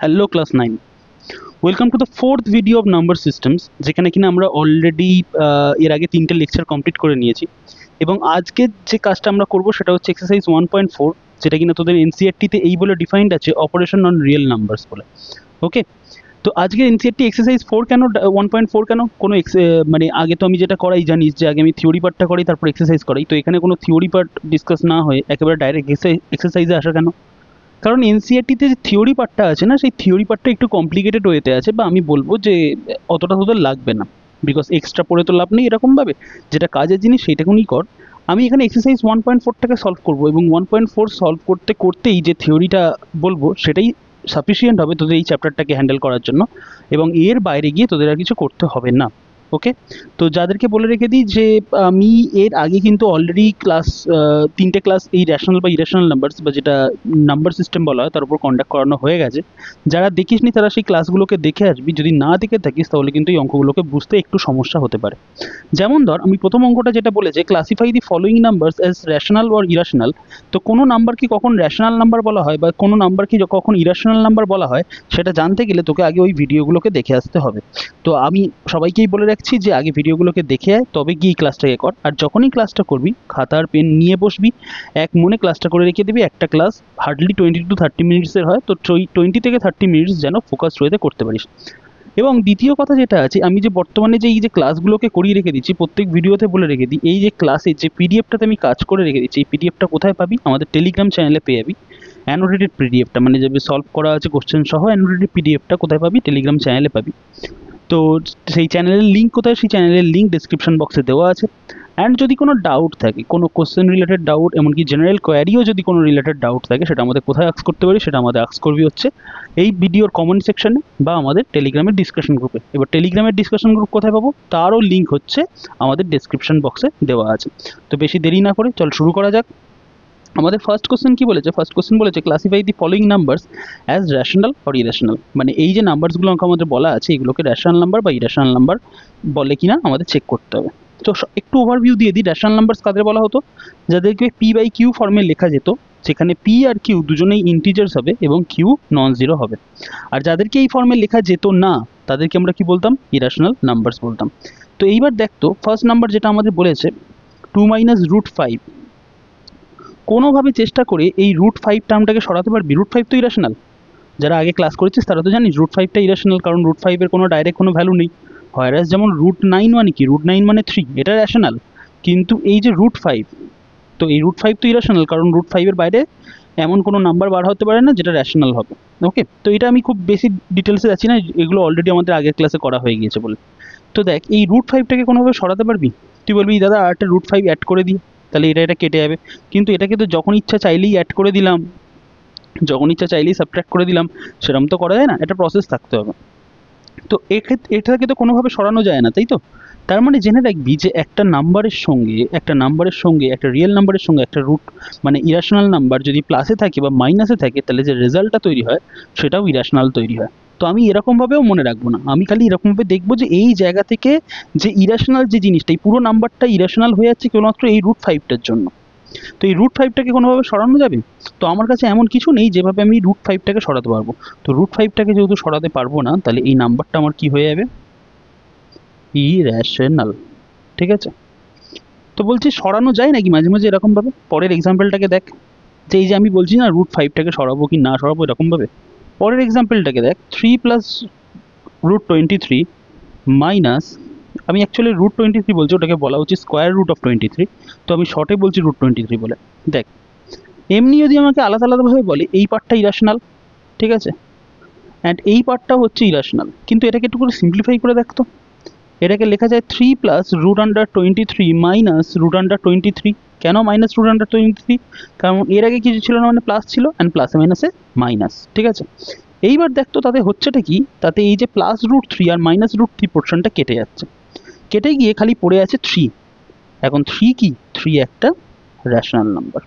Hello class 9, welcome to the fourth video of number systems, যেখানে কিনা আমরা already এর আগে 3টে লেকচার কমপ্লিট করে নিয়েছি। এবং আজকে যে কাজটা আমরা করব সেটা হচ্ছে এক্সারসাইজ 1.4, যেটা কিনা তোদের এনসিইআরটিতে এই বলে ডিফাইন্ড আছে, অপারেশন অন রিয়েল নাম্বারস বলে। ওকে, তো আজকে এনসিইআরটি এক্সারসাইজ 4 কেন, 1.4 কেন? কোনো মানে আগে তো আমি যেটা করাই জানিস যে আগে আমি থিওরি পার্টটা করাই, তারপর এক্সারসাইজ করাই। তো এখানে কোনো থিওরি পার্ট ডিসকাস না হয়ে একেবারে ডাইরেক্ট এক্সারসাইজে আসা কেন? কারণ এনসিইআরটিতে যে থিওরি পার্টটা আছে না, সেই থিওরি পার্টটা একটু কমপ্লিকেটেড ওয়েতে আছে, বা আমি বলবো যে অতটা তোদের লাগবে না, বিকজ এক্সট্রা পড়ে তো লাভ নেই। এরকমভাবে যেটা কাজের জিনিস সেইটাকুনি কর। আমি এখানে এক্সারসাইজ 1.4টাকে সলভ করবো, এবং 1.4 সলভ করতে করতেই যে থিওরিটা বলবো সেটাই সাফিসিয়েন্ট হবে তোদের এই চ্যাপ্টারটাকে হ্যান্ডেল করার জন্য, এবং এর বাইরে গিয়ে তোদের আর কিছু করতে হবে না। ওকে, তো যাদেরকে বলে রেখে দিই যে আমি এর আগে কিন্তু অলরেডি ক্লাস 3টে ক্লাস এই র্যাশনাল বা ইরেশনাল নাম্বারস বা যেটা নাম্বার সিস্টেম বলা হয় তার উপর কন্ডাক্ট করানো হয়ে গেছে। যারা দেখিসনি তারা সেই ক্লাসগুলোকে দেখে আসবি, যদি না দেখে থাকিস তাহলে কিন্তু এই অঙ্কগুলোকে বুঝতে একটু সমস্যা হতে পারে। যেমন ধর, আমি প্রথম অঙ্কটা যেটা বলেছে, classify the following numbers as rational or irrational. তো কোনো নাম্বারকে কখন র্যাশনাল নাম্বার বলা হয় বা কোনো নাম্বারকে কখন ইরাশনাল নাম্বার বলা হয়, সেটা জানতে গেলে তোকে আগে ওই ভিডিওগুলোকে দেখে আসতে হবে। তো আমি সবাইকেই বলে রাখছি যে আগে ভিডিওগুলোকে দেখে আয়, তবে গিয়ে ক্লাসটাকে কর। আর যখনই ক্লাসটা করবি খাতার পেন নিয়ে বসবি, এক মনে ক্লাসটা করে রেখে দিবি। একটা ক্লাস হার্ডলি 20 to 30 মিনিটসের হয়, তো 20 থেকে 30 মিনিটস যেন ফোকাস রয়েতে করতে পারিস। এবং দ্বিতীয় কথা যেটা আছে, আমি যে বর্তমানে যে এই যে ক্লাসগুলোকে করিয়ে রেখে দিচ্ছি, প্রত্যেক ভিডিওতে বলে রেখে দিই, এই যে ক্লাসে যে পিডিএফটাতে আমি কাজ করে রেখে দিচ্ছি, এই পিডিএফটা কোথায় পাবি? আমাদের টেলিগ্রাম চ্যানেলে পেয়ে যাবি। অ্যানোটেটেড পিডিএফটা, মানে যে সলভ করা আছে কোশ্চেন সহ অ্যানোটেটেড পিডিএফটা কোথায় পাবি? টেলিগ্রাম চ্যানেলে পাবি। তো সেই চ্যানেলের লিঙ্ক কোথায়? সেই চ্যানেলের লিঙ্ক ডিসক্রিপশন বক্সে দেওয়া আছে। অ্যান্ড যদি কোনো ডাউট থাকে, কোনো কোশ্চেন রিলেটেড ডাউট, এমনকি জেনারেল কোয়ারিও যদি কোনো রিলেটেড ডাউট থাকে, সেটা আমাদের কোথায় আক্স করতে পারি? সেটা আমাদের আক্স করবি হচ্ছে এই ভিডিওর কমেন্ট সেকশনে বা আমাদের টেলিগ্রামের ডিসকাশন গ্রুপে। এবার টেলিগ্রামের ডিসকাশন গ্রুপ কোথায় পাবো? তারও লিঙ্ক হচ্ছে আমাদের ডিসক্রিপশন বক্সে দেওয়া আছে। তো বেশি দেরি না করে চল শুরু করা যাক। আমাদের ফার্স্ট কোশ্চেন কি বলেছে? ফার্স্ট কোশ্চেন বলেছে classify the following numbers as rational or irrational. মানে এই যে নাম্বারসগুলো আমাদের বলা আছে, এগুলোকে র্যাশনাল নাম্বার বা ইরেশনাল নাম্বার বলে কিনা আমাদের চেক করতে হবে। তো একটু ওভারভিউ দিয়ে দিই, র্যাশনাল নাম্বারস কাদের বলা হতো? যাদেরকে পি বাই কিউ ফর্মে লেখা যেত, যেখানে পি আর কিউ দুজনেই ইন্টিজার্স হবে এবং কিউ নন জিরো হবে। আর যাদেরকে এই ফর্মে লেখা যেত না, তাদেরকে আমরা কি বলতাম? ইরেশনাল নাম্বারস বলতাম। তো এইবার দেখতো ফার্স্ট নাম্বার যেটা আমাদের বলেছে 2 - √5, কোনোভাবে চেষ্টা করে এই √5 টার্মটাকে সরাতে পারবি? √5 তো ইরেশনাল, যারা আগে ক্লাস করেছিস তারা তো জানিস √5টা ইরেশনাল, কারণ √5 এর কোনো ডাইরেক্ট কোনো ভ্যালু নেই। হয়রাস যেমন √9 মানে কি? √9 মানে 3, এটা র্যাশনাল। কিন্তু এই যে √5, তো এই √5 তো ইরেশনাল, কারণ √5 এর বাইরে এমন কোনো নাম্বার বার হতে পারে না যেটা র্যাশনাল হবে। ওকে, তো এটা আমি খুব বেশি ডিটেলসে যাচ্ছি না, এগুলো অলরেডি আমাদের আগের ক্লাসে করা হয়ে গিয়েছে বলে। তো দেখ, এই √5টাকে কোনোভাবে সরাতে পারবি? তুই বলবি দাদা আরেকটা √5 অ্যাড করে দিই, তাহলে এটা কেটে যাবে। কিন্তু এটাকে তো যখন ইচ্ছা চাইলেই অ্যাড করে দিলাম, যখন ইচ্ছা চাইলেই সাবট্র্যাক্ট করে দিলাম, সেরকম তো করা যায় না, একটা প্রসেস থাকতে হবে। তো এক্ষেত্রে এটাকে তো কোনোভাবে সরানো যায় না, তাই তো? তার মানে জেনে রাখবি যে একটা নাম্বারের সঙ্গে একটা রিয়েল নাম্বারের সঙ্গে একটা মানে ইরাশনাল নাম্বার যদি প্লাসে থাকে বা মাইনাসে থাকে, তাহলে যে রেজাল্টটা তৈরি হয় সেটাও ইরাশনাল তৈরি হয়। তো আমি এরকমভাবেও মনে রাখবো না, আমি খালি এরকমভাবে দেখবো যে এই জায়গা থেকে যে ইরাশনাল যে জিনিসটা, এই পুরো নাম্বারটা ইরাশনাল হয়ে যাচ্ছে কেবলমাত্র এই √5টার জন্য। তো এই √5টাকে কোনোভাবে সরানো যাবে? তো আমার কাছে এমন কিছু নেই যেভাবে আমি √5টাকে সরাতে পারবো। তো √5টাকে যেহেতু সরাতে পারবো না, তাহলে এই নাম্বারটা আমার কি হয়ে যাবে? ইরেশনাল। ঠিক আছে, তো বলছি সরানো যায় নাকি মাঝে মাঝে এরকমভাবে? পরের এক্সাম্পলটাকে দেখ, যে এই যে আমি বলছি না √5টাকে সরাবো কি না সরাবো এরকমভাবে, পরের এক্সাম্পলটাকে দেখ। 3 + √23 মাইনাস, আমি অ্যাকচুয়ালি √23 বলছি, ওটাকে বলা উচিত √23, তো আমি শর্টে বলছি √23 বলে। দেখ, এমনি যদি আমাকে আলাদা আলাদাভাবে বলে এই পার্টটা ইরাশনাল, ঠিক আছে, অ্যান্ড এই পার্টটা হচ্ছে ইরাশনাল, কিন্তু এটাকে একটু করে সিম্পলিফাই করে দেখতো। এটাকে লেখা যায় 3 + √23 মাইনাস √23। কেন মাইনাস √23? কারণ এর আগে কিছু ছিল না, মানে প্লাস ছিল, অ্যান্ড প্লাসে মাইনাসে মাইনাস। ঠিক আছে, এইবার দেখতো তাতে হচ্ছেটা কি, তাতে এই যে +√3 আর -√3 পোর্শনটা কেটে যাচ্ছে, কেটে গিয়ে খালি পড়ে আছে 3। এখন 3 কি? 3 একটা র্যাশনাল নাম্বার।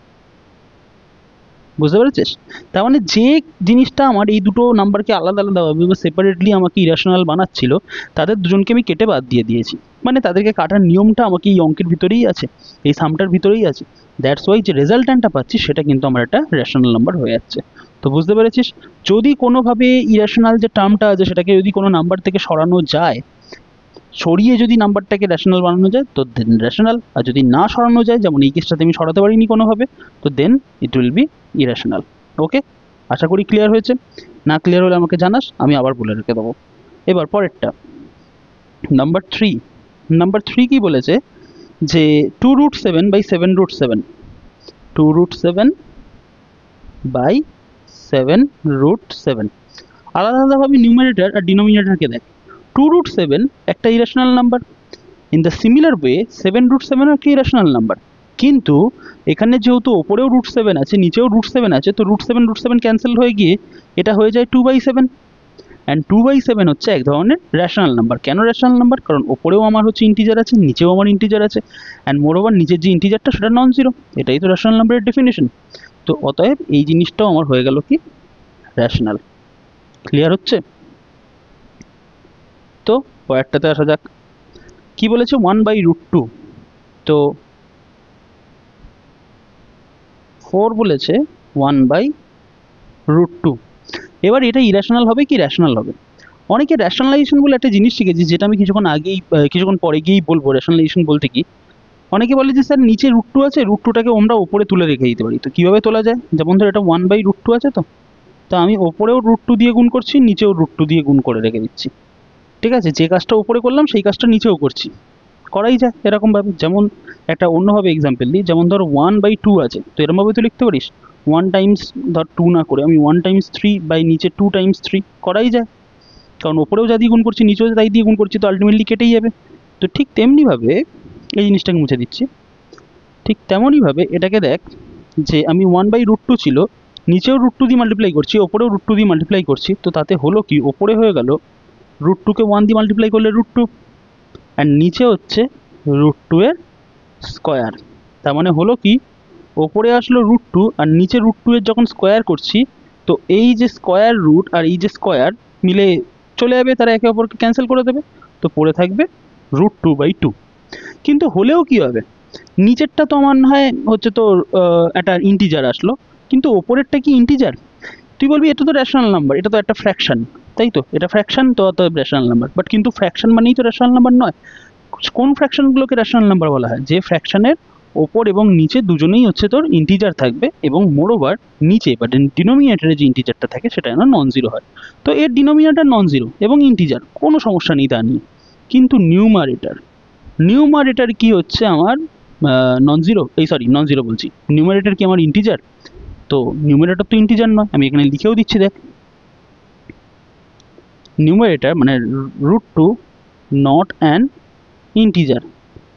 বুঝতে পেরেছিস? তার মানে যে জিনিসটা আমার এই দুটো নাম্বারকে আলাদা আলাদাভাবে বা সেপারেটলি আমাকে ইরাশনাল বানাচ্ছিল, তাদের দুজনকে আমি কেটে বাদ দিয়ে দিয়েছি। মানে তাদেরকে কাটার নিয়মটা আমাকে এই অঙ্কের ভিতরেই আছে, এই সামটার ভিতরেই আছে। দ্যাটস ওয়াই যে রেজাল্ট্যান্টটা পাচ্ছি সেটা কিন্তু আমার একটা র্যাশনাল নাম্বার হয়ে যাচ্ছে। তো বুঝতে পেরেছিস, যদি কোনোভাবে ইরেশনাল যে টার্মটা আছে সেটাকে যদি কোনো নাম্বার থেকে সরানো যায়, সরিয়ে যদি নাম্বারটাকে রেশনাল বানানো যায় তো দেন রেশনাল, আর যদি না সরানো যায়, যেমন এই কেসটাতে আমি সরাতে পারিনি কোনোভাবে, তো দেন ইট উইল বি ইরেশনাল। ওকে, আশা করি ক্লিয়ার হয়েছে। না ক্লিয়ার হলে আমাকে জানাস, আমি আবার বলে রেখে দেবো। এবার পরেরটা নাম্বার 3 কি বলেছে যে 2√7 বাই 7√7, 2√7 বাই 7√7। আলাদা আলাদাভাবে নিউমারেটর আর ডিনোমিনেটরকে দেখ। 2√7 একটা irrational number, in the similar way 7√7 একটা ইরেশনাল নাম্বার, কিন্তু এখানে যেহেতু ওপরেও √7 আছে নিচেও √7 আছে, তো √7 ক্যান্সেল হয়ে গিয়ে এটা হয়ে যায় 2/7। অ্যান্ড 2/7 হচ্ছে এক ধরনের রেশনাল নাম্বার। কেন রেশনাল নাম্বার? কারণ ওপরেও আমার হচ্ছে ইন্টিজার আছে, নিচেও আমার ইন্টিজার আছে, অ্যান্ড মোর ওভার নিচের যে ইন্টিজারটা সেটা নন জিরো। এটাই তো রেশনাল নাম্বারের ডেফিনেশন। তো অতএব এই জিনিসটাও আমার হয়ে গেল কি রেশনাল। ক্লিয়ার হচ্ছে? তো পরেরটাতে আসা যাক। কি বলেছে 1/√2, তো 4 বলেছে 1/√2। এবার এটা ইরেশনাল হবে কি রেশনাল হবে? অনেকে রেশনালাইজেশন বলে একটা জিনিস শিখেছি, যেটা আমি কিছুক্ষণ পরে গিয়েই বলবো রেশনালাইজেশন বলতে কি। অনেকে বলে যে স্যার নিচে √2 আছে, √2টাকে আমরা ওপরে তুলে রেখে দিতে পারি। তো কীভাবে তোলা যায়? যেমন ধর এটা 1/√2 আছে, তো আমি ওপরেও √2 দিয়ে গুণ করছি, নিচেও √2 দিয়ে গুণ করে রেখে দিচ্ছি। ঠিক আছে, যে কাজটা উপরে করলাম সেই কাজটা নিচেও করছি, করাই যায় এরকমভাবে। যেমন একটা অন্যভাবে এক্সাম্পল দিই, যেমন ধর 1/2 আছে, তো এরকমভাবে তুই লিখতে পারিস 1 টাইমস ধর 2 না করে আমি 1 টাইমস 3 বাই নিচে 2 টাইমস 3 করাই যায়, কারণ ওপরেও যা দিয়ে গুণ করছি নিচেও তাই দিয়ে গুণ করছি, তো আলটিমেটলি কেটেই যাবে। তো ঠিক তেমনিভাবে এই জিনিসটাকে মুছে দিচ্ছি। ঠিক তেমনইভাবে এটাকে দেখ যে আমি 1/√2 ছিল, নিচেও √2 দিয়ে মাল্টিপ্লাই করছি, ওপরেও √2 দিয়ে মাল্টিপ্লাই করছি, তো তাতে হলো কি ওপরে হয়ে গেল √2কে 1 দিয়ে মাল্টিপ্লাই করলে √2, অ্যান্ড নিচে হচ্ছে √2 এর স্কোয়ার। তার মানে হলো কি ওপরে আসলো √2 আর নিচে √2 এর যখন স্কোয়ার করছি, তো এই যে স্কোয়ার রুট আর এই যে স্কোয়ার মিলে চলে যাবে, তারা একে অপরকে ক্যান্সেল করে দেবে, তো পড়ে থাকবে √2/2। কিন্তু হলেও কি হবে, নিচেরটা তো আমার হয় হচ্ছে তো একটা ইন্টিজার আসলো, কিন্তু ওপরেরটা কি ইন্টিজার? তুই বলবি এটা তো রেশনাল নাম্বার, এটা তো একটা ফ্র্যাকশন, তাই তো, এটা ফ্র্যাকশন, তো অতএব রেশনাল নাম্বার। বাট কিন্তু ফ্র্যাকশন মানেই তো রেশনাল নাম্বার নয়। কোন ফ্র্যাকশনগুলোকে রেশনাল নাম্বার বলা হয়? যে ফ্র্যাকশনের ওপর এবং নিচে দুজনেই হচ্ছে তোর ইন্টিজার থাকবে, এবং মোরওভার নিচে বা ডিনোমিনেটরে যে ইন্টিজারটা থাকে সেটা যেন নন জিরো হয়। তো এর ডিনোমিনেটর নন জিরো এবং ইন্টিজার, কোনো সমস্যা নেই তা নিয়ে। কিন্তু নিউমারেটর কি হচ্ছে আমার নন জিরো বলছি, নিউমারেটর কি আমার ইন্টিজার? তো নিউমারেটর তো ইন্টিজার নয়, আমি এখানে লিখেও দিচ্ছি দেখ, নিউমারেটর মানে √2 নট অ্যান ইন্টিজার।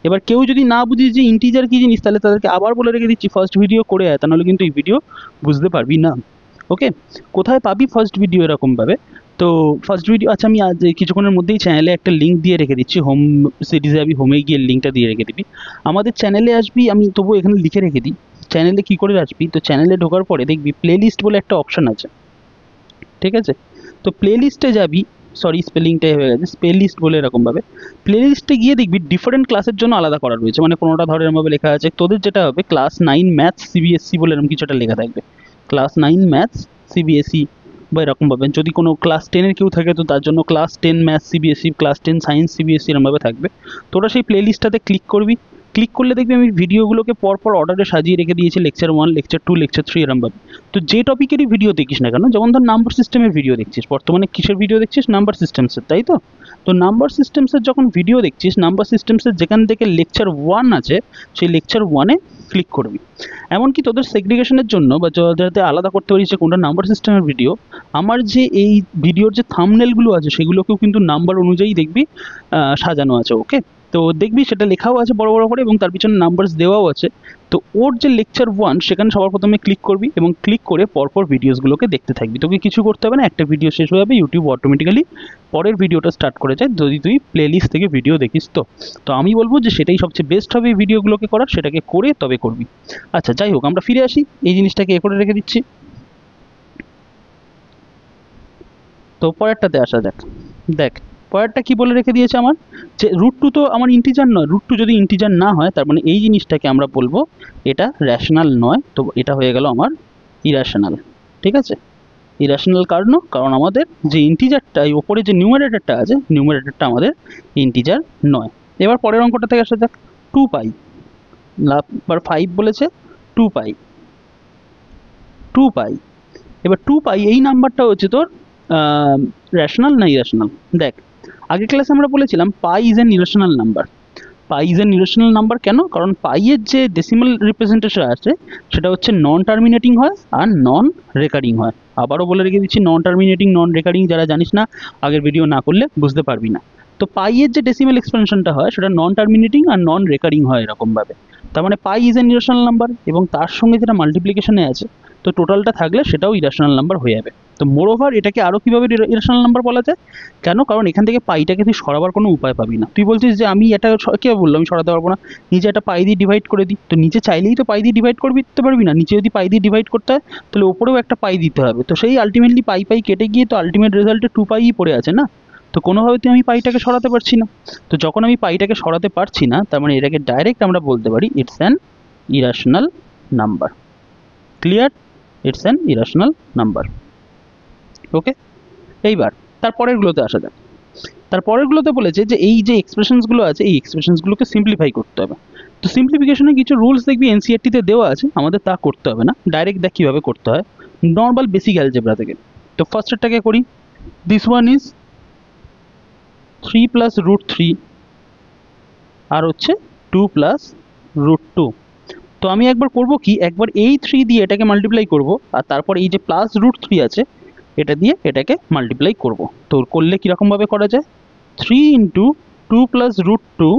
এবার কেউ যদি না বুঝিস যে ইন্টিজার কী জিনিস, তাহলে তাদেরকে আবার বলে রেখে দিচ্ছি ফার্স্ট ভিডিও করে আয়, তা নাহলে কিন্তু এই ভিডিও বুঝতে পারবি না। ওকে, কোথায় পাবি ফার্স্ট ভিডিও এরকমভাবে? তো ফার্স্ট ভিডিও, আচ্ছা আমি আজ কিছুক্ষণের মধ্যেই চ্যানেলে একটা লিঙ্ক দিয়ে রেখে দিচ্ছি, হোম সিরিজে যাবি, হোমে গিয়ে লিঙ্কটা দিয়ে রেখে দিবি। আমাদের চ্যানেলে আসবি, আমি তবু এখানে লিখে রেখে দিই চ্যানেলে কী করে আসবি। তো চ্যানেলে ঢোকার পরে দেখবি প্লেলিস্ট বলে একটা অপশান আছে, ঠিক আছে? তো প্লেলিস্টে যাবি, সরি স্পেলিংটাই হয়ে গেছে, প্লেলিস্ট বলে এরকমভাবে প্লেলিস্টে গিয়ে দেখবি ডিফারেন্ট ক্লাসের জন্য আলাদা করা রয়েছে। মানে কোনোটা ধর এরকমভাবে লেখা আছে, তোদের যেটা হবে ক্লাস 9 ম্যাথস CBSE বলে এরকম কিছু একটা লেখা থাকবে, ক্লাস 9 ম্যাথস CBSE বা এরকমভাবে। যদি কোনো ক্লাস 10-এর কেউ থাকে তো তার জন্য class 10 maths CBSE, class 10 science CBSE এরকমভাবে থাকবে। তোরা সেই প্লেলিস্টটাতে ক্লিক করবি, ক্লিক করলে দেখবি আমি ভিডিওগুলোকে পরপর অর্ডারে সাজিয়ে রেখে দিয়েছি, লেকচার 1, লেকচার 2, লেকচার 3 এরকমভাবে। তো যে টপিকেরই ভিডিও দেখিস না কেন, যেমন ধর নাম্বার সিস্টেমের ভিডিও দেখছিস, বর্তমানে কিসের ভিডিও দেখছিস? নাম্বার সিস্টেমসের, তাই তো? তো নাম্বার সিস্টেমসের যখন ভিডিও দেখছিস, নাম্বার সিস্টেমসের যেখান থেকে লেকচার 1 আছে সেই লেকচার 1-এ ক্লিক করবি। এমনকি তোদের সেগ্রিগেশনের জন্য বা যাতে আলাদা করতে পারিস যে কোনটা নাম্বার সিস্টেমের ভিডিও, আমার যে এই ভিডিওর যে থাম্বনেলগুলো আছে সেগুলোকেও কিন্তু নাম্বার অনুযায়ী দেখবি সাজানো আছে। ওকে, তো দেখবি সেটা লেখাও আছে বড় বড় করে এবং তার পিছনে নাম্বারস দেওয়াও আছে। তো ওর যে লেকচার 1 সেখানে সবার প্রথমে ক্লিক করবি এবং ক্লিক করে পরপর ভিডিওসগুলোকে দেখতে থাকবি। তোকে কিছু করতে হবে না, একটা ভিডিও শেষ হয়ে যাবে, ইউটিউব অটোমেটিক্যালি পরের ভিডিওটা স্টার্ট করে যায় যদি তুই প্লেলিস্ট থেকে ভিডিও দেখিস। তো আমি বলবো যে সেটাই সবচেয়ে বেস্ট হবে এই ভিডিওগুলোকে করার, সেটাকে করে তবে করবি। আচ্ছা যাই হোক, আমরা ফিরে আসি, এই জিনিসটাকে করে রেখে দিচ্ছি। তো পরেরটাতে আসা যাক। দেখ পরেরটা কি বলে রেখে দিয়েছে আমার, যে √2 তো আমার ইন্টিজার নয়, √2 যদি ইন্টিজার না হয় তার মানে এই জিনিসটাকে আমরা বলবো এটা রেশনাল নয়, তো এটা হয়ে গেল আমার ইরেশনাল। ঠিক আছে, ইরাশনাল কারণ কারণ আমাদের যে ইন্টিজারটা এই ওপরে যে নিউমারেটরটা আছে নিউমারেটরটা আমাদের ইন্টিজার নয়। এবার পরের অঙ্কটা থেকে আসা যাক। 2 পাই নাম্বার 5 বলেছে 2 পাই 2 পাই। এবার 2 পাই এই নাম্বারটা হচ্ছে তোর রেশনাল না ইরেশনাল। দেখ আগের ক্লাসে আমরা বলেছিলাম pi is an irrational number. Pi is an irrational number কেন? কারণ পাইয়ের যে ডেসিমাল রিপ্রেজেন্টেশন আছে সেটা হচ্ছে নন টার্মিনেটিং হয় আর নন রেকারিং হয়। আবারও বলে রেখে দিচ্ছি, নন টার্মিনেটিং নন রেকারিং যারা জানিস না আগের ভিডিও না করলে বুঝতে পারবি না। তো পাইয়ের যে ডেসিমাল এক্সপেনশনটা হয় সেটা নন টার্মিনেটিং আর নন রেকারিং হয় এরকমভাবে। তার মানে পাই ইজ অ্যান ইরেশনাল নাম্বার এবং তার সঙ্গে যেটা মাল্টিপ্লিকেশনে আছে তো টোটালটা থাকলে সেটাও ইরেশনাল নাম্বার হয়ে যাবে। তো মোরওভার এটাকে আরও কীভাবে ইরেশনাল নাম্বার বলা যায়? কেন? কারণ এখান থেকে পাইটাকে তুই সরাবার কোনো উপায় পাবি না। তুই বলছিস যে আমি এটা কে বললো আমি সরাতে পারবো না, নিচে একটা পাই দিয়ে ডিভাইড করে দিই। তো নিচে চাইলেই তো পাই দিয়ে ডিভাইড করে দিতে পারবি না। নিচে যদি পাই দিয়ে ডিভাইড করতে হয় তাহলে ওপরেও একটা পাই দিতে হবে। তো সেই আলটিমেটলি পাই পাই কেটে গিয়ে তো আলটিমেট রেজাল্টে 2 পাই পড়ে আছে না। তো কোনোভাবে তুই আমি পাইটাকে সরাতে পারছি না। তো যখন আমি পাইটাকে সরাতে পারছি না তার মানে এটাকে ডাইরেক্ট আমরা বলতে পারি it's an irrational number. Clear? It's an irrational number. Okay, এইবার তারপরেরগুলোতে আসা যাক। তারপরেরগুলোতে বলেছে যে এই যে এক্সপ্রেশনসগুলো আছে এই এক্সপ্রেশনসগুলোকে সিম্পলিফাই করতে হবে। তো সিম্পলিফিকেশনে কিছু রুলস দেখবি এনসিইআরটিতে দেওয়া আছে, আমাদের তা করতে হবে না, ডাইরেক্ট দেখ কীভাবে করতে হয় নর্মাল বেসিক অ্যালজেব্রা থেকে। তো ফার্স্টেরটাকে করি। This one is 3 plus root 3 আর হচ্ছে 2 প্লাস রুট 2। তো আমি একবার করব কি, একবার এই 3 দিয়ে এটাকে মাল্টিপ্লাই করব আর তারপর এই যে প্লাস রুট 3 আছে এটা দিয়ে এটাকে মাল্টিপ্লাই করব। তো করলে কীরকমভাবে করা যায়? 3 ইন্টু 2 প্লাস রুট 2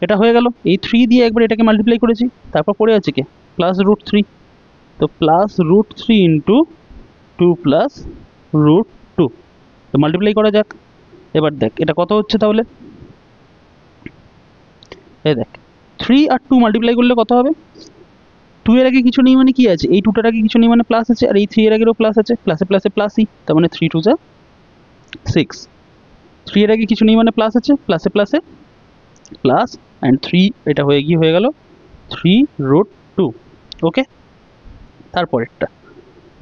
এটা হয়ে গেল। এই 3 দিয়ে একবার এটাকে মাল্টিপ্লাই করেছি, তারপর পড়ে আছে কি প্লাস রুট 3। তো plus root 3 into 2 plus root 2। তো মাল্টিপ্লাই করা যাক। এবার দেখ এটা কত হচ্ছে তাহলে, এই দেখ 3 আর 2 মাল্টিপ্লাই করলে কত হবে? 2 এর আগে কিছু নেই মানে কি আছে, এই 2টার আগে কিছু নেই মানে প্লাস আছে, আর এই 3 এর আগেরও প্লাস আছে, প্লাসে প্লাসে প্লাসই, তার মানে 3 2 যা 6। 3 এর আগে কিছু নেই মানে প্লাস আছে, প্লাসে প্লাসে প্লাস অ্যান্ড 3 এটা হয়ে গিয়ে হয়ে গেল 3 রুট 2। ওকে, তারপরেরটা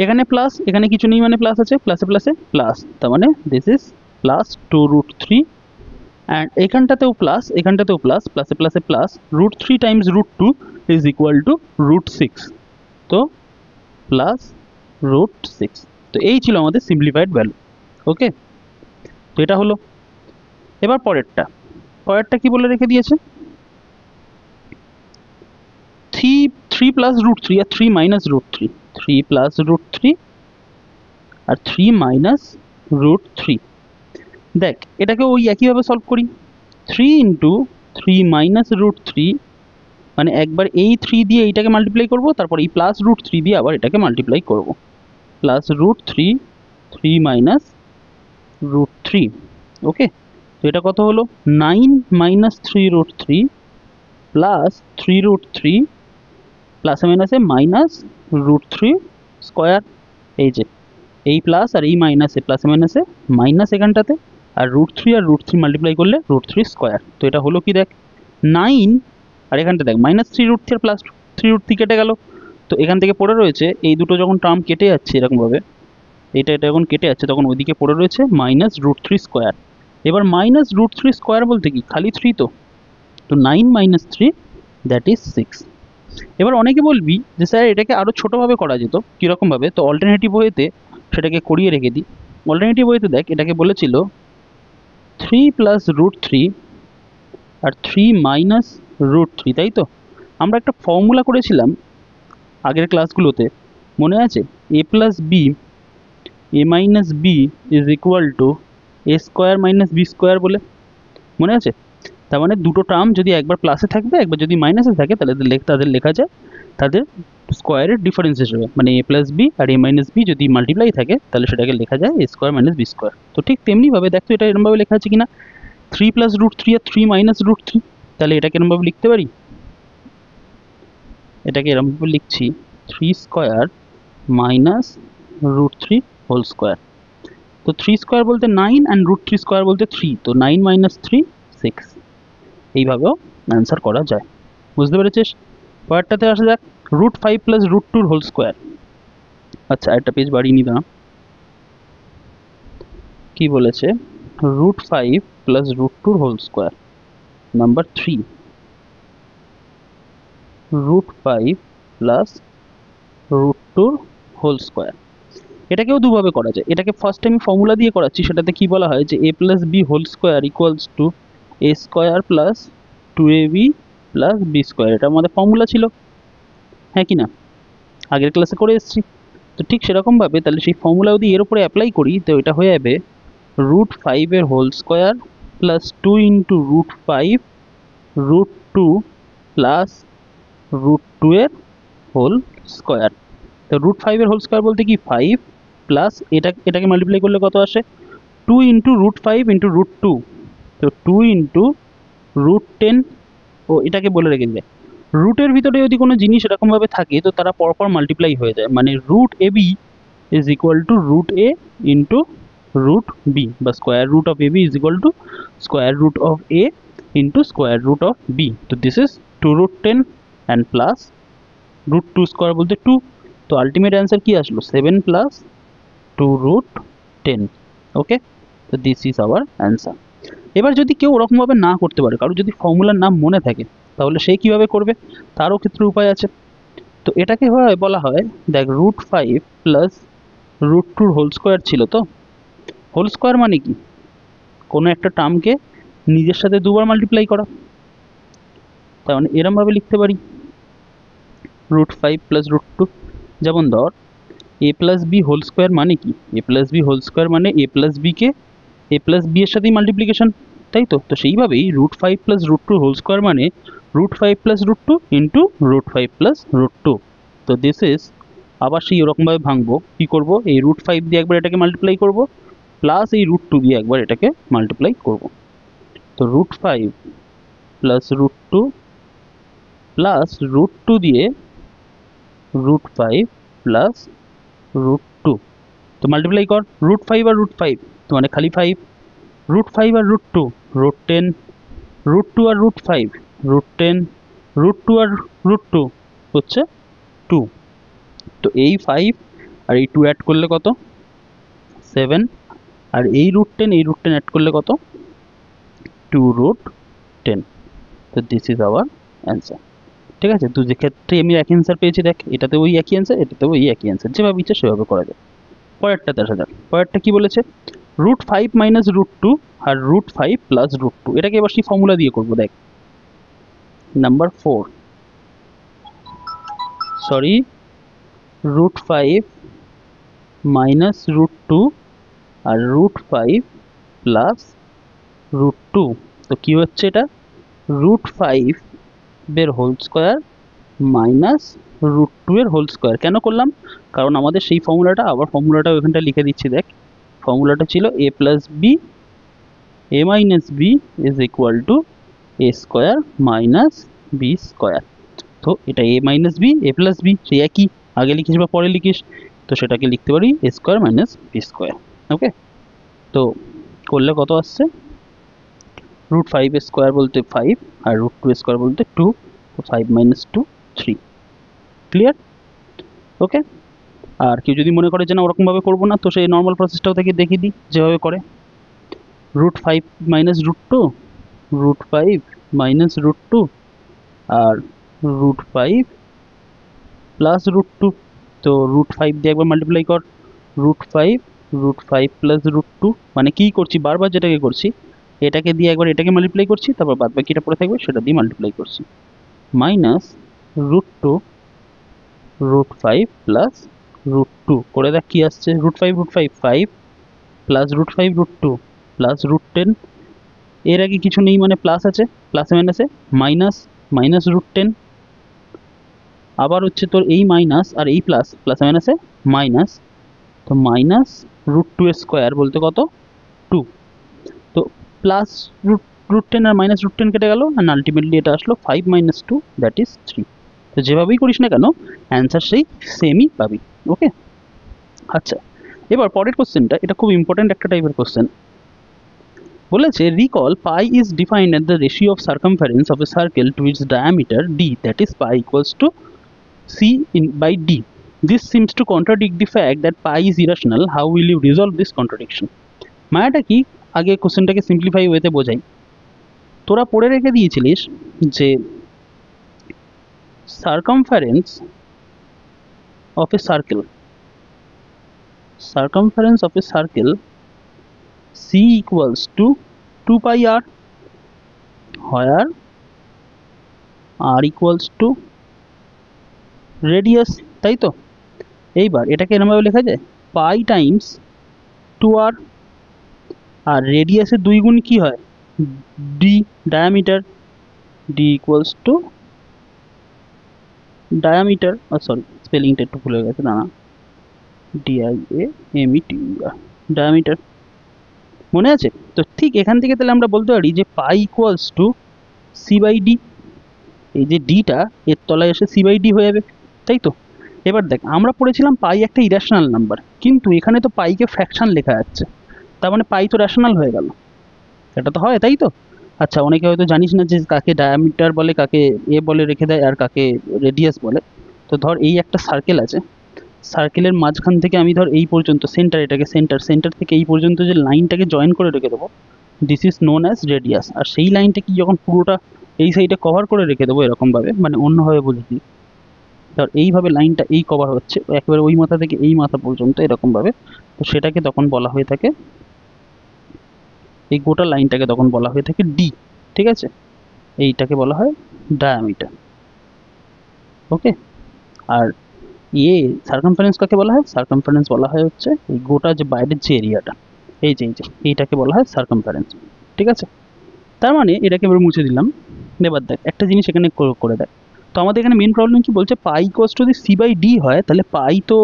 এখানে প্লাস, এখানে কিছু নেই মানে প্লাস আছে, প্লাসে প্লাসে প্লাস, তার মানে this is plus 2 root 3 and এখানটাতেও প্লাস, এখানটাতেও প্লাস, প্লাসে প্লাসে plus, root 3 times root 2 is equal to root 6। তো প্লাস রুট 6। তো এই ছিল আমাদের সিম্পলিফাইড ভ্যালু। ওকে, তো এটা হলো। এবার পরেরটা কি বলে রেখে দিয়েছে? 3 প্লাস রুট 3 আর 3 মাইনাস রুট 3, 3 প্লাস রুট 3 আর 3 মাইনাস রুট 3। দেখ এটাকে ওই একইভাবে সলভ করি। 3 ইন্টু 3 মাইনাস রুট 3 মানে একবার এই 3 দিয়ে এইটাকে মাল্টিপ্লাই করব, তারপর এই প্লাস রুট 3 দিয়ে আবার এটাকে মাল্টিপ্লাই করব। Plus root 3 3 minus root 3। Okay, তো এটা কত হলো? 9 মাইনাস 3 রুট 3 প্লাস 3 রুট 3 প্লাসে মাইনাসে মাইনাস রুট 3 স্কোয়ার। এই যে এই প্লাস আর এই মাইনাসে প্লাসে মাইনাসে মাইনাস এখানটাতে, আর রুট 3 আর রুট 3 মাল্টিপ্লাই করলে রুট 3 স্কোয়ার। তো এটা হলো কি দেখ 9 আর এখানটা দেখ মাইনাস 3 রুট 3 আর প্লাস 3 রুট 3 কেটে গেল। তো এখান থেকে পড়ে রয়েছে এই দুটো যখন টার্ম কেটে যাচ্ছে এরকমভাবে, এটা যখন কেটে যাচ্ছে তখন ওইদিকে পড়ে রয়েছে মাইনাস রুট 3 স্কোয়ার। এবার মাইনাস রুট 3 স্কোয়ার বলতে কি খালি 3 তো 9 মাইনাস 3 দ্যাট ইজ 6। এবার অনেকে বলবি যে স্যার এটাকে আরও ছোটোভাবে করা যেত, কীরকমভাবে? তো অল্টারনেটিভ ওয়েতে সেটাকে করিয়ে রেখে দিই। অল্টারনেটিভ ওয়েতে দেখ এটাকে বলেছিল 3 প্লাস রুট 3 আর 3 মাইনাস রুট 3, তাই তো? আমরা একটা ফর্মুলা করেছিলাম আগের ক্লাসগুলোতে, মনে আছে? A plus B A minus B is equal to A square minus B square বলে, মনে আছে? তার মানে দুটো টার্ম যদি একবার প্লাসে থাকবে একবার যদি মাইনাসে থাকে তাহলে তাদের লেখা যায় তাদের স্কোয়ারের ডিফারেন্স হিসেবে, মানে এ প্লাস বি আর এ মাইনাস বি যদি মাল্টিপ্লাই থাকে তাহলে সেটাকে লেখা যায় এ স্কোয়ার মাইনাস বি স্কোয়ার। তো ঠিক তেমনিভাবে দেখো এটা এরকমভাবে লেখা আছে কিনা, 3 প্লাস রুট 3 আর 3 মাইনাস রুট 3, তাহলে এটাকে এরকমভাবে লিখতে পারি। এটাকে এরকমভাবে লিখছি 3 square minus root 3 whole square. তো 3 স্কোয়ার বলতে 9 অ্যান্ড রুট 3 স্কোয়ার বলতে 3, তো 9 মাইনাস 3 6। এইভাবেও অ্যান্সার করা যায়। বুঝতে পেরেছিস? পরেরটাতে আসা যাক root 5 plus root 2 whole square. আচ্ছা একটা পেজ বাড়িয়ে নিই, দাঁড়া। কি বলেছে, √5 plus √2 whole square. Number 3, √5 plus √2 whole square. এটাকেও দুভাবে করা যায়। এটাকে ফার্স্ট আমি ফর্মুলা দিয়ে করাচ্ছি, সেটাতে কি বলা হয় যে a plus b whole square equals to a square plus 2ab plus b square. এটা আমাদের ফর্মুলা ছিল, হ্যাঁ কি না, আগের ক্লাসে করে এসেছি। তো ঠিক সেরকমভাবে তাহলে সেই ফর্মুলা যদি এর উপরে অ্যাপ্লাই করি, তো এটা হয়ে যাবে √5 এর whole square plus 2 into √5 √2 plus √2 এর হোল স্কোয়ার। তো √5 এর হোল স্কোয়ার বলতে কি 5 প্লাস এটাকে মাল্টিপ্লাই করলে কত আসে, 2 ইন্টু √5 ইন্টু √2, তো 2 ইন্টু √10। ও এটাকে বলে রেখে দিলে রুটের ভিতরে যদি কোনো জিনিস এরকমভাবে থাকে তো তারা পরপর মাল্টিপ্লাই হয়ে যায়, মানে √ab is equal to √a into √b, বা square root of ab is equal to square root of a into square root of b। তো this is 2√10 and plus √2 square বলতে 2। তো আলটিমেট অ্যান্সার কি আসলো, 7 plus 2√10। ওকে, তো this is our answer. এবার যদি কেউ ওরকমভাবে না করতে পারে, কারো যদি ফর্মুলার নাম মনে থাকে, তাহলে সে কীভাবে করবে, তারও ক্ষেত্রে উপায় আছে। তো এটাকে বলা হয়, দেখ √5 প্লাস √2 হোল স্কোয়ার ছিল, তো হোল স্কোয়ার মানে কি, কোনো একটা টার্মকে নিজের সাথে দুবার মাল্টিপ্লাই করা। তার মানে এরমভাবে লিখতে পারি √5 প্লাস √2। যেমন ধর a plus b whole square মানে কি, a plus b whole square মানে a প্লাস বিকে a প্লাস বি এর সাথেই মাল্টিপ্লিকেশন, তাই তো। তো সেইভাবেই √5 প্লাস √2 হোল স্কোয়ার মানে √5 প্লাস √2 ইন্টু √5 প্লাস √2। তো দিস ইজ, আবার সেই ওরকমভাবে ভাঙবো, কী করবো, এই √5 দিয়ে একবার এটাকে মাল্টিপ্লাই করবো প্লাস এই √2 দিয়ে একবার এটাকে মাল্টিপ্লাই করবো। তো √5 প্লাস √2 প্লাস √2 দিয়ে √5 প্লাস √2, তো মাল্টিপ্লাই কর √5 আর √5, তো মানে খালি 5, √5 আর √2 √10, √2 আর √5 √10, √2 আর √2 হচ্ছে 2। তো এই 5 আর এই 2 অ্যাড করলে কত, 7, আর এই √10 এই √10 অ্যাড করলে কত, 2√10। তো দিস ইজ আওয়ার অ্যান্সার। ঠিক আছে, তো যে ক্ষেত্রে আমি একই অ্যান্সার পেয়েছি, দেখ এটাতে ওই একই অ্যান্সার, এটাতে ওই একই অ্যান্সার, যেভাবে ইচ্ছে সেভাবে করা যায়। পরেরটা দেখা যাক, পরেরটা কি বলেছে, √5 মাইনাস √2 আর √5 প্লাস √2। এটাকে এবার সেই ফর্মুলা দিয়ে করবো, দেখ নাম্বার 4, সরি √5 মাইনাস √2 আর √5 প্লাস √2। তো কী হচ্ছে এটা, √5 এর হোল স্কোয়ার মাইনাস √2 এর হোল স্কোয়ার। কেন করলাম, কারণ আমাদের সেই ফর্মুলাটা, আবার ফর্মুলাটা ওইখানটা লিখে দিচ্ছি, দেখ ফর্মুলাটা ছিল a plus b a minus B is equal to a square minus B square. তো এটা a minus b a plus b, সেই একই, আগে লিখিস বা পরে লিখিস, তো সেটাকে লিখতে পারি a square minus B square. Okay, তো করলে কত আসছে, √5 স্কোয়ার বলতে 5 আর √2 স্কোয়ার বলতে 2, তো 5 মাইনাস 2 3। ক্লিয়ার? ওকে, আর কেউ যদি মনে করে যে না ওরকমভাবে করবো না, তো সেই নর্মাল প্রসেসটাও থেকে দেখিয়ে দিই যেভাবে করে, √5 মাইনাস √2, √5 মাইনাস √2 আর √5 প্লাস √2। তো √5 দিয়ে একবার মাল্টিপ্লাই কর, √5 প্লাস √2, মানে কী করছি, বারবার যেটাকে করছি, এটাকে দিয়ে একবার এটাকে মাল্টিপ্লাই করছি, তারপর বাদ বাকিটা পড়ে থাকবে সেটা দিয়ে মাল্টিপ্লাই করছি, মাইনাস √2 √5 প্লাস √2 করে দেখ কী আসছে, √5 5 প্লাস √5 √2 প্লাস √10, এর আগে কিছু নেই মানে প্লাস আছে, প্লাসে মাইনাসে মাইনাস, মাইনাস √10, আবার হচ্ছে তোর এই মাইনাস আর এই প্লাস, প্লাসে মাইনাসে মাইনাস, তো মাইনাস √2 স্কোয়ার বলতে কত, 2। তো প্লাস √10 আর মাইনাস √10 কেটে গেল, আর আলটিমেটলি এটা আসলো 5 মাইনাস 2 দ্যাট ইজ 3। তো যেভাবেই করিস না কেন অ্যান্সার সেই সেমই পাবি। ওকে, আচ্ছা এবার পরের কোশ্চেনটা, এটা খুব ইম্পর্ট্যান্ট একটা টাইপের কোশ্চেন। বলেছে recall pi is defined at the ratio of circumference of a circle to its diameter d, that is pi equals to c by d, This seems to contradict the fact that pi is irrational. How will you resolve this contradiction? মায়াটা কি, আগে কোশ্চেনটাকে simplify ওয়েতে বোঝাই। তোরা পড়ে রেখে দিয়েছিলিস যে circumference of a circle c equals to 2 pi r, where r equals to radius, তাই তো? এইবার এটাকে এরকমভাবে লেখা যায় পাই টাইমস 2r, আর রেডিয়াসের 2 গুণ কি হয়, D, diameter, D equals to diameter, sorry স্পেলিংটা একটু ভুলে গেছে, না DIAMETER, ডায়ামিটার, মনে আছে তো? ঠিক এখান থেকে তাহলে আমরা বলতে পারি যে pi equals to C by D, এই যে ডিটা এর তলায় এসে সি বাই ডি হয়ে যাবে, তাই তো? এবার দেখ, আমরা পড়েছিলাম পাই একটা ইরেশনাল নাম্বার, কিন্তু এখানে তো পাইকে ফ্র্যাকশন লেখা যাচ্ছে, তার মানে পাই তো রেশনাল হয়ে গেল, এটা তো হয়, তাই তো? আচ্ছা, অনেকে হয়তো জানিস না যে কাকে ডায়ামিটার বলে, কাকে এ বলে রেখে দেয়, আর কাকে রেডিয়াস বলে। তো ধর এই একটা সার্কেল আছে, সার্কেলের মাঝখান থেকে আমি ধর এই পর্যন্ত সেন্টার, এটাকে সেন্টার থেকে এই পর্যন্ত যে লাইনটাকে জয়েন করে রেখে দেবো, this is known as radius. আর সেই লাইনটা কি যখন পুরোটা এই সাইডে কভার করে রেখে দেবো এরকমভাবে, মানে অন্যভাবে বুঝবি, ধর এইভাবে লাইনটা এই কভার হচ্ছে একেবারে ওই মাথা থেকে এই মাথা পর্যন্ত এরকমভাবে, তো সেটাকে তখন বলা হয়ে থাকে, এই গোটা লাইনটাকে তখন বলা হয়ে থাকে ডি, ঠিক আছে? এইটাকে বলা হয় ডায়ামিটার, ওকে? আর সার্কামফারেন্স কাকে বলা হয়? সার্কামফারেন্স বলা হয় হচ্ছে এই গোটা যে বাইরের যে এরিয়াটা, এই যে এইটাকে বলা হয় সার্কামফারেন্স, ঠিক আছে? তার মানে এটাকে এবার মুছে দিলাম। এবার দেখ একটা জিনিস এখানে করে দেখ, তো আমাদের এখানে মেন প্রবলেম কি বলছে, পাই ইকুয়ালস টু যদি সি বাই ডি হয়, তাহলে পাই তো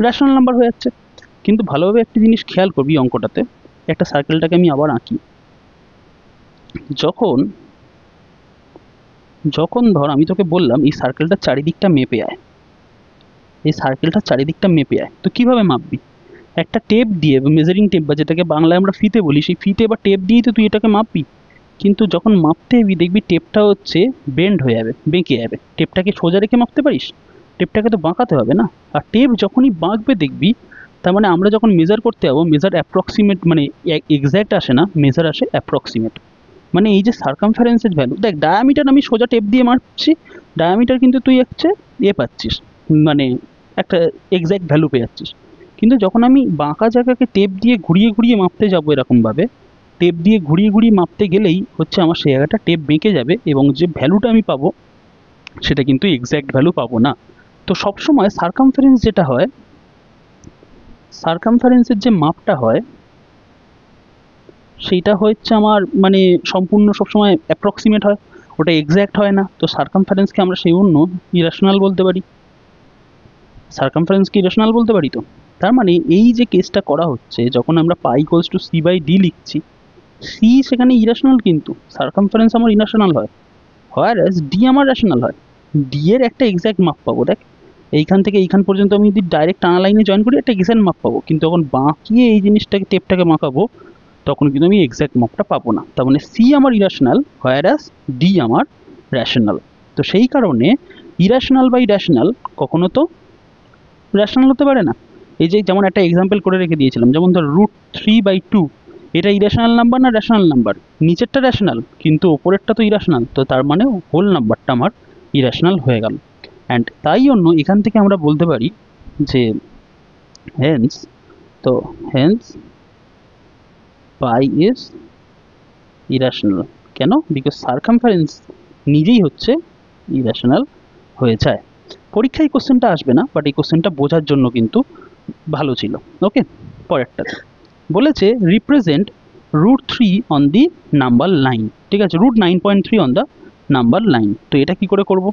রেশনাল নাম্বার হয়ে যাচ্ছে। কিন্তু ভালোভাবে একটা জিনিস খেয়াল করবি অঙ্কটাতে, একটা সার্কেলটাকে আমি আবার আঁকি, যখন ধর আমি তোকে বললাম এই সার্কেলটার চারিদিকটা মেপে আয়, এই সার্কেলটার চারিদিকটা মেপে আয়, তো কীভাবে মাপবি? একটা টেপ দিয়ে, মেজারিং টেপ বা যেটাকে বাংলায় আমরা ফিতে বলি, সেই ফিতে বা টেপ দিয়েই তো তুই এটাকে মাপবি। কিন্তু যখন মাপতে যাবি দেখবি টেপটা হচ্ছে বেন্ড হয়ে যাবে, বেঁকে যাবে। টেপটাকে সোজা রেখে মাপতে পারিস? টেপটাকে তো বাঁকাতে হবে না। আর টেপ যখনই বাঁকবে দেখবি, তার মানে আমরা যখন মেজার করতে যাবো, মেজার অ্যাপ্রক্সিমেট মানে এক্স্যাক্ট আসে না, মেজার আসে অ্যাপ্রক্সিমেট। মানে এই যে সার্কামফারেন্সের ভ্যালু, দেখ ডায়ামিটার আমি সোজা টেপ দিয়ে মাপছি, ডায়ামিটার কিন্তু তুই হচ্ছে পাচ্ছিস, মানে একটা এক্স্যাক্ট ভ্যালু পেয়ে যাচ্ছিস। কিন্তু যখন আমি বাঁকা জায়গাকে টেপ দিয়ে ঘুরিয়ে ঘুরিয়ে মাপতে যাবো এরকমভাবে, টেপ দিয়ে ঘুরিয়ে ঘুরিয়ে মাপতে গেলেই হচ্ছে আমার সেই জায়গাটা টেপ বেঁকে যাবে, এবং যে ভ্যালুটা আমি পাবো সেটা কিন্তু এক্স্যাক্ট ভ্যালু পাবো না। তো সবসময় সার্কামফারেন্স যেটা হয়, সার্কামফারেন্সের যে মাপটা হয় সেইটা হচ্ছে আমার মানে সম্পূর্ণ সবসময় অ্যাপ্রক্সিমেট হয়, ওটা এক্স্যাক্ট হয় না। তো সার্কামফারেন্সকে আমরা সেই জন্য ইরেশনাল বলতে পারি, সার্কামফারেন্সকে ইরেশনাল বলতে পারি। তো তার মানে এই যে কেসটা করা হচ্ছে, যখন আমরা pi equals to C by D লিখছি, সি সেখানে ইরেশনাল, কিন্তু সার্কামফারেন্স আমার ইরেশনাল হয়, হোয়ারএজ ডি আমার রেশনাল হয়। ডি এর একটা এক্স্যাক্ট মাপ পাবো, দেখ এইখান থেকে এইখান পর্যন্ত আমি যদি ডাইরেক্ট টানা লাইনে জয়েন করি একটা এক্স্যাক্ট মাপ পাবো, কিন্তু যখন বাঁকিয়ে এই জিনিসটাকে টেপটাকে মাখাবো তখন কিন্তু আমি এক্স্যাক্ট মাপটা পাবো না। তার মানে সি আমার ইরেশনাল, হোয়ারএজ ডি আমার রেশনাল। তো সেই কারণে ইরেশনাল বাই রেশনাল কখনো তো রেশনাল হতে পারে না। এই যে যেমন একটা এক্সাম্পল করে রেখে দিয়েছিলাম, যেমন ধর √3/2, এটা ইরেশনাল নাম্বার না রেশনাল নাম্বার? নিচেরটা রেশনাল, কিন্তু ওপরেরটা তো ইরেশনাল, তো তার মানে হোল নাম্বারটা আমার ইরেশনাল হয়ে গেল। অ্যান্ড তাই জন্য এখান থেকে আমরা বলতে পারি যে হেন্স পাই ইজ ইরেশনাল। কেন? বিকজ সার্কামফারেন্স নিজেই হচ্ছে ইরেশনাল হয়ে যায়। পরীক্ষায় এই কোশ্চেনটা আসবে না, বাট এই কোশ্চেনটা বোঝার জন্য কিন্তু ভালো ছিল। ওকে, পরেরটাতে বলেছে represent √3 on the number line. ঠিক আছে, √9.3 অন দ্য নাম্বার লাইন। তো এটা কি করে করব?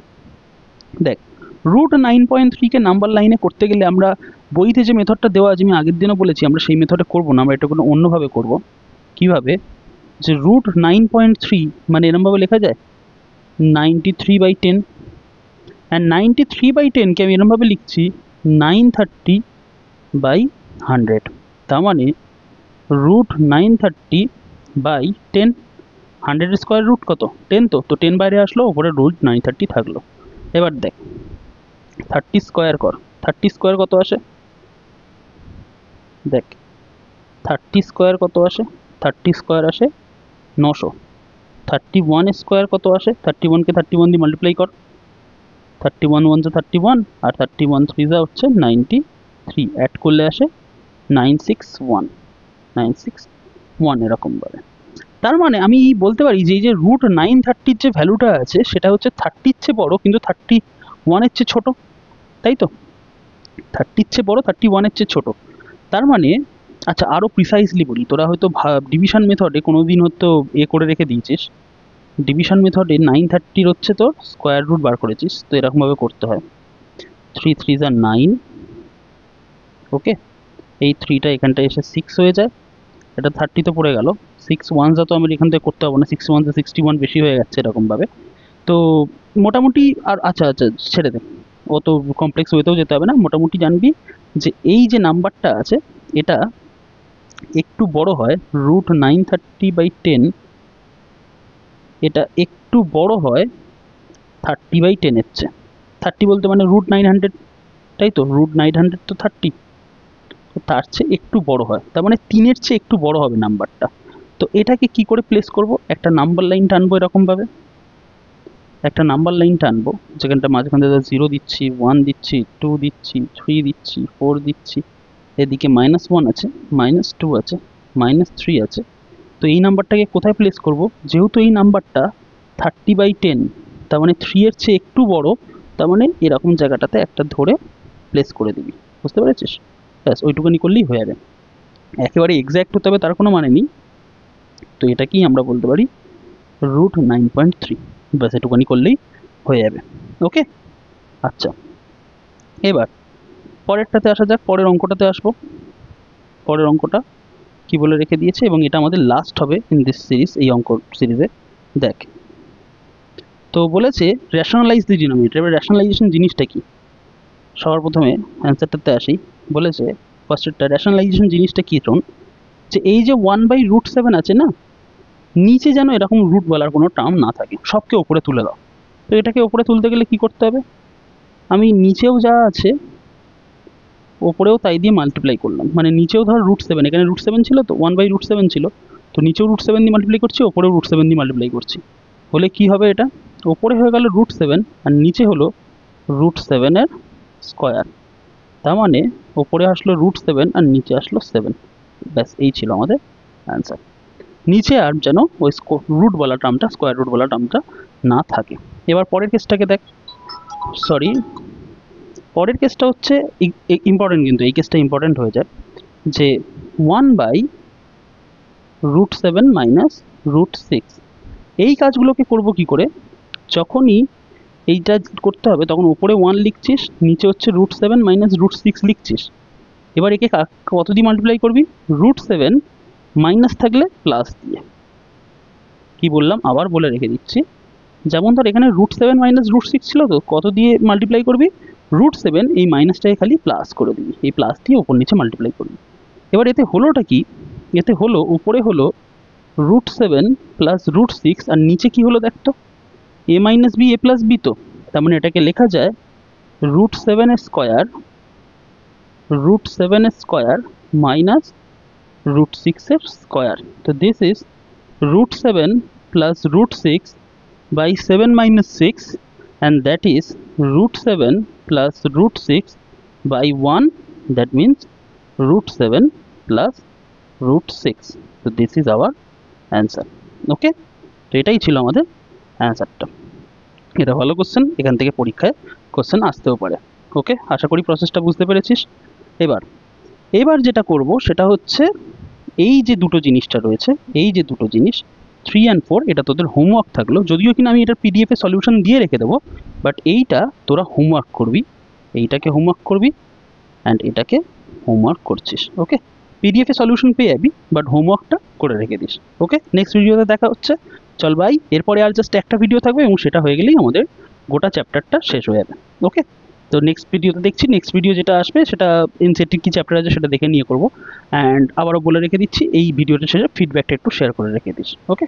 দেখ, √9.3 কে নাম্বার লাইনে করতে গেলে আমরা বইতে যে মেথডটা দেওয়া আছে, আমি আগের দিনও বলেছি, আমরা সেই মেথডে করবো না, আমরা এটা কোনো অন্যভাবে করব। কিভাবে? যে √9.3 মানে এরমভাবে লেখা যায় 93/10, অ্যান্ড 93/10কে আমি এরমভাবে লিখছি 930/100। তার মানে √930/10, 100 স্কোয়ার রুট কত? 10। তো 10 বাইরে আসলো, ওপরে √930 থাকলো। এবার দেখ, 30 স্কোয়ার কর, 30 স্কোয়ার কত আসে দেখ, 30 স্কোয়ার কত আসে, 30 স্কোয়ার আসে 900। 31 স্কোয়ার কত আসে, 31কে 31 দিয়ে মাল্টিপ্লাই কর, 31 1 যা 31 আর 31 3 যা হচ্ছে 93, অ্যাড করলে আসে 961, 961 এরকম ভাবে। তার মানে আমি বলতে পারি যে এই যে রুট 930 যে ভ্যালুটা আছে সেটা হচ্ছে 30 চেয়ে বড় কিন্তু 31 এর চেয়ে ছোট, তাই তো? 30 চেয়ে বড় 31 এর চেয়ে ছোট। তার মানে আচ্ছা আরও প্রিসাইজলি বলি, তোরা হয়তো ডিভিশন মেথডে কোনো দিন হয়তো করে রেখে দিয়েছিস, ডিভিশন মেথডে 930 হচ্ছে তোর স্কোয়ার রুট বার করেছিস, তো এরকমভাবে করতে হয় 3 3 যা 9, ওকে, এই 3টা এখানটা এসে 6 হয়ে যায়, এটা 30 পড়ে গেল, 6 1 যা তো আমি এখান থেকে করতে হবে না, 6 1 যা 61 বেশি হয়ে যাচ্ছে এরকমভাবে। তো মোটামুটি আর আচ্ছা আচ্ছা ছেড়ে দে, অত কমপ্লেক্স ওয়েতেও যেতে হবে না, মোটামুটি জানবি যে এই যে নাম্বারটা আছে এটা একটু বড় হয় রুট 930/10, এটা একটু বড় হয় 30/10 এর চেয়ে। 30 বলতে মানে রুট 900, তাই তো? রুট 900 তো 30, তো তার চেয়ে একটু বড় হয়, তার মানে 3-এর চেয়ে একটু বড় হবে নাম্বারটা। তো এটাকে কি করে প্লেস করব, একটা নাম্বার লাইন টানবো এরকমভাবে, একটা নাম্বার লাইন টানবো যেখানটা মাঝখানে 0 দিচ্ছি, 1 দিচ্ছি, 2 দিচ্ছি, 3 দিচ্ছি, 4 দিচ্ছি, এদিকে -1 আছে, -2 আছে, -3 আছে। তো এই নাম্বারটাকে কোথায় প্লেস করব, যেহেতু এই নাম্বারটা 30/10, তার মানে 3 এর চেয়ে একটু বড়, তার মানে এরকম জায়গাটাতে একটা ধরে প্লেস করে দিবি, বুঝতে পেরেছিস? ব্যাস ওইটুকুনি করলেই হয়ে যাবে, একেবারে এক্স্যাক্ট হতে হবে তার কোনো মানে নেই। তো এটাকেই আমরা বলতে পারি রুট 9.3, ব্যাস এটুকুনি করলেই হয়ে যাবে, ওকে। আচ্ছা এবার পরেরটাতে আসা যাক, পরের অঙ্কটাতে আসবো। পরের অঙ্কটা কি বলে রেখে দিয়েছে, এবং এটা আমাদের লাস্ট হবে ইন দিস সিরিজ, এই অঙ্ক সিরিজে। দেখ, তো বলেছে রেশনালাইজ দি ডিনোমিনেটর। এবার রেশনালাইজেশন জিনিসটা কি, সবার প্রথমে অ্যান্সারটাতে আসি। বলেছে ফার্স্টেরটা রেশনালাইজেশন জিনিসটা কি, শোন, যে এই যে 1/√7 আছে না, নিচে যেন এরকম রুট বলার কোনো টার্ম না থাকে, সবকে ওপরে তুলে দাও। তো এটাকে ওপরে তুলতে গেলে কি করতে হবে, আমি নিচেও যা আছে ওপরেও তাই দিয়ে মাল্টিপ্লাই করলাম, মানে নিচেও ধর √7, এখানে √7 ছিল তো 1/√7 ছিল, তো নিচেও √7 দিয়ে মাল্টিপ্লাই করছি, ওপরেও √7 দিয়ে মাল্টিপ্লাই করছি, হলে কি হবে, এটা ওপরে হয়ে গেল √7 আর নিচে হলো √7 এর স্কোয়ার, তার মানে ওপরে আসলো √7 আর নিচে আসলো 7, ব্যাস এই ছিল আমাদের অ্যান্সার। নিচে আর যেন ওই রুট বলা টার্মটা, স্কোয়ার রুট বলা টার্মটা না থাকে। এবার পরের কেসটাকে দেখ, সরি পরের কেসটা হচ্ছে ইম্পর্টেন্ট, কিন্তু এই কেসটা ইম্পর্টেন্ট হয়ে যায়, যে 1/√7 মাইনাস √6, এই কাজগুলোকে করব কি করে, যখনই এইটা করতে হবে তখন উপরে 1 লিখছিস, নিচে হচ্ছে √7 মাইনাস √6 লিখছিস। এবার একে কত দিয়ে মাল্টিপ্লাই করবি, √7 মাইনাস থাকলে প্লাস দিয়ে। কি বললাম আবার বলে রেখে দিচ্ছি, যেমন ধর এখানে √7 মাইনাস √6 ছিল, তো কত দিয়ে মাল্টিপ্লাই করবি, √7 এই মাইনাসটাকে খালি প্লাস করে দিবি, এই প্লাস দিয়ে ওপর নিচে মাল্টিপ্লাই করবি। এবার এতে হলোটা কি, এতে হলো উপরে হলো √7 প্লাস √6 আর নিচে কি হলো দেখ তো, a minus b a plus b, তো তার মানে এটাকে লেখা যায় √7 স্কোয়ার, √7 স্কোয়ার মাইনাস √6 এর স্কোয়ার। তো this is √7 plus √6 by 7 minus 6, and that is √7 plus √6 by 1, that means √7 plus √6. So this is our answer, okay? তো এটাই ছিল আমাদের অ্যান্সারটা। এটা ভালো কোশ্চেন, এখান থেকে পরীক্ষায় কোশ্চেন আসতেও পারে, ওকে। আশা করি প্রসেসটা বুঝতে পেরেছিস। এবার যেটা করব সেটা হচ্ছে এই যে দুটো জিনিসটা রয়েছে, এই যে দুটো জিনিস 3 and 4, এটা তোদের হোমওয়ার্ক থাকলো, যদিও কিনা আমি এটার পিডিএফে সলিউশন দিয়ে রেখে দেবো, বাট এইটা তোরা হোমওয়ার্ক করবি, এইটাকে হোমওয়ার্ক করবি অ্যান্ড এটাকে হোমওয়ার্ক করছিস, ওকে। পিডিএফে সলিউশন পেয়ে যাবি, বাট হোমওয়ার্কটা করে রেখে দিস, ওকে। নেক্সট ভিডিওতে দেখা হচ্ছে, চল বাই। এরপরে আর জাস্ট একটা ভিডিও থাকবে এবং সেটা হয়ে গেলেই আমাদের গোটা চ্যাপ্টারটা শেষ হয়ে যাবে, ওকে। তো নেক্সট ভিডিওতে দেখছি, নেক্সট ভিডিও যেটা আসবে সেটা এনসিইআরটির কী চ্যাপ্টার আছে সেটা দেখে নিয়ে করবো। অ্যান্ড আবারও বলে রেখে দিচ্ছি, এই ভিডিওটা শেষে ফিডব্যাকটা একটু শেয়ার করে রেখে দিস, ওকে।